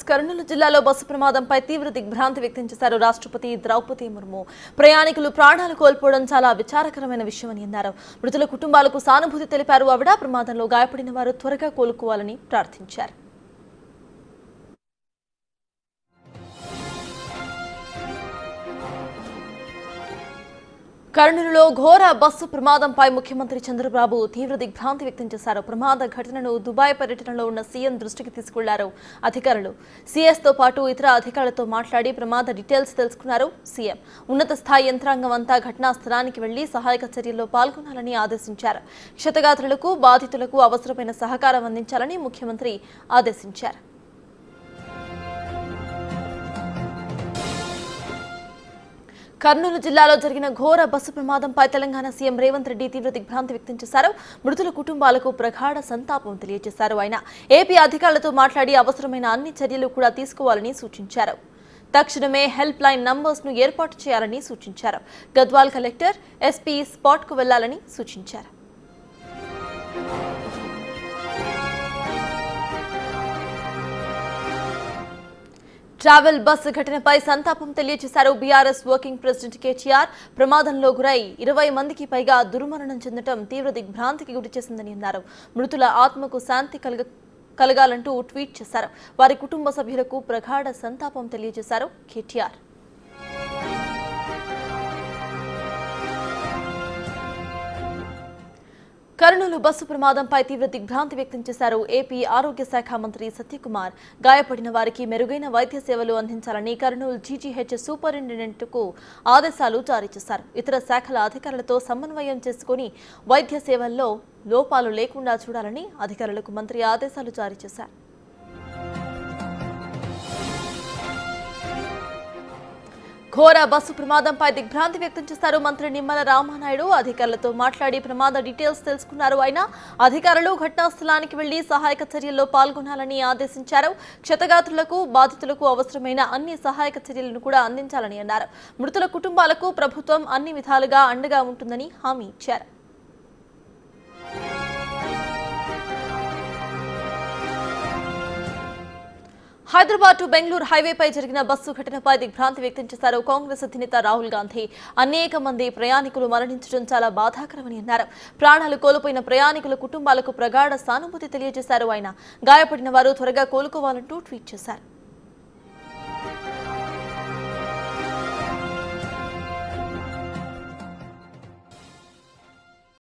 కర్నూలు జిల్లాలో బస్సు ప్రమాదంపై తీవ్ర దిగ్భ్రాంతి వ్యక్తం చేశారు రాష్ట్రపతి ద్రౌపది ముర్ము. ప్రయాణికులు ప్రాణాలు కోల్పోవడం చాలా విచారకరమైన విషయమని అన్నారు. మృతుల కుటుంబాలకు సానుభూతి తెలిపారు. ఆవిడ ప్రమాదంలో గాయపడిన వారు త్వరగా కోలుకోవాలని ప్రార్థించారు. కర్నూలులో ఘోర బస్సు ప్రమాదంపై ముఖ్యమంత్రి చంద్రబాబు తీవ్ర దిగ్భ్రాంతి వ్యక్తం చేశారు. ప్రమాద ఘటనను దుబాయ్ పర్యటనలో ఉన్న సీఎం దృష్టికి తీసుకెళ్లారు అధికారులు. సీఎస్తో పాటు ఇతర అధికారులతో మాట్లాడి ప్రమాద డీటెయిల్స్ తెలుసుకున్నారు సీఎం. ఉన్నత స్థాయి యంత్రాంగం అంతా ఘటనా స్థలానికి వెళ్లి సహాయక చర్యల్లో పాల్గొనాలని ఆదేశించారు. క్షతగాత్రులకు బాధితులకు అవసరమైన సహకారం అందించాలని ముఖ్యమంత్రి ఆదేశించారు. కర్నూలు జిల్లాలో జరిగిన ఘోర బస్సు ప్రమాదంపై తెలంగాణ సీఎం రేవంత్ రెడ్డి తీవ్ర దిగ్భ్రాంతి వ్యక్తం చేశారు. మృతుల కుటుంబాలకు ప్రగాఢ సంతాపం తెలియజేశారు. ఆయన ఏపీ అధికారులతో మాట్లాడి అవసరమైన అన్ని చర్యలు కూడా తీసుకోవాలని సూచించారు. తక్షణమే హెల్ప్ లైన్ నంబర్స్ ను ఏర్పాటు చేయాలని సూచించారు. గద్వాల్ కలెక్టర్ ఎస్పీ స్పాట్ కు వెళ్లాలని సూచించారు. ట్రావెల్ బస్సు ఘటనపై సంతాపం తెలియజేశారు. బీఆర్ఎస్ వర్కింగ్ ప్రెసిడెంట్ కేటీఆర్ ప్రమాదంలో గురై 20 మందికి పైగా దుర్మరణం చెందడం తీవ్ర దిగ్భ్రాంతికి గురిచేసిందని అన్నారు. మృతుల ఆత్మకు శాంతి కలగాలంటూ ట్వీట్ చేశారు. వారి కుటుంబ సభ్యులకు ప్రగాఢ సంతాపం తెలియజేశారు కేటీఆర్. కర్నూలు బస్సు ప్రమాదంపై తీవ్ర దిగ్భ్రాంతి వ్యక్తం చేశారు. ఏపీ ఆరోగ్య శాఖ మంత్రి సత్యకుమార్ గాయపడిన వారికి మెరుగైన వైద్య సేవలు అందించాలని కర్నూలు జీజీహెచ్ సూపరింటెండెంట్కు ఆదేశాలు జారీ చేశారు. ఇతర శాఖల అధికారులతో సమన్వయం చేసుకుని వైద్య సేవల్లో లోపాలు లేకుండా చూడాలని అధికారులకు మంత్రి ఆదేశాలు జారీ చేశారు. ఘోర బస్సు ప్రమాదంపై దిగ్భ్రాంతి వ్యక్తం చేశారు. మంత్రి నిమ్మల రామానాయుడు అధికారులతో మాట్లాడి ప్రమాద డీటెయిల్స్ తెలుసుకున్నారు. ఆయన అధికారులు ఘటనా స్థలానికి వెళ్లి సహాయక చర్యల్లో పాల్గొనాలని ఆదేశించారు. క్షతగాత్రులకు బాధితులకు అవసరమైన అన్ని సహాయక చర్యలను కూడా అందించాలని అన్నారు. మృతుల కుటుంబాలకు ప్రభుత్వం అన్ని విధాలుగా అండగా ఉంటుందని హామీ ఇచ్చారు. హైదరాబాద్ టు బెంగళూరు హైవేపై జరిగిన బస్సు ఘటనపై దిగ్భ్రాంతి వ్యక్తం చేశారు. కాంగ్రెస్ అధినేత రాహుల్ గాంధీ అనేక మంది ప్రయాణికులు మరణించడం చాలా బాధాకరమని అన్నారు. ప్రాణాలు కోల్పోయిన ప్రయాణికుల కుటుంబాలకు ప్రగాఢ సానుభూతి తెలియజేశారు. ఆయన గాయపడిన వారు త్వరగా కోలుకోవాలంటూ ట్వీట్ చేశారు.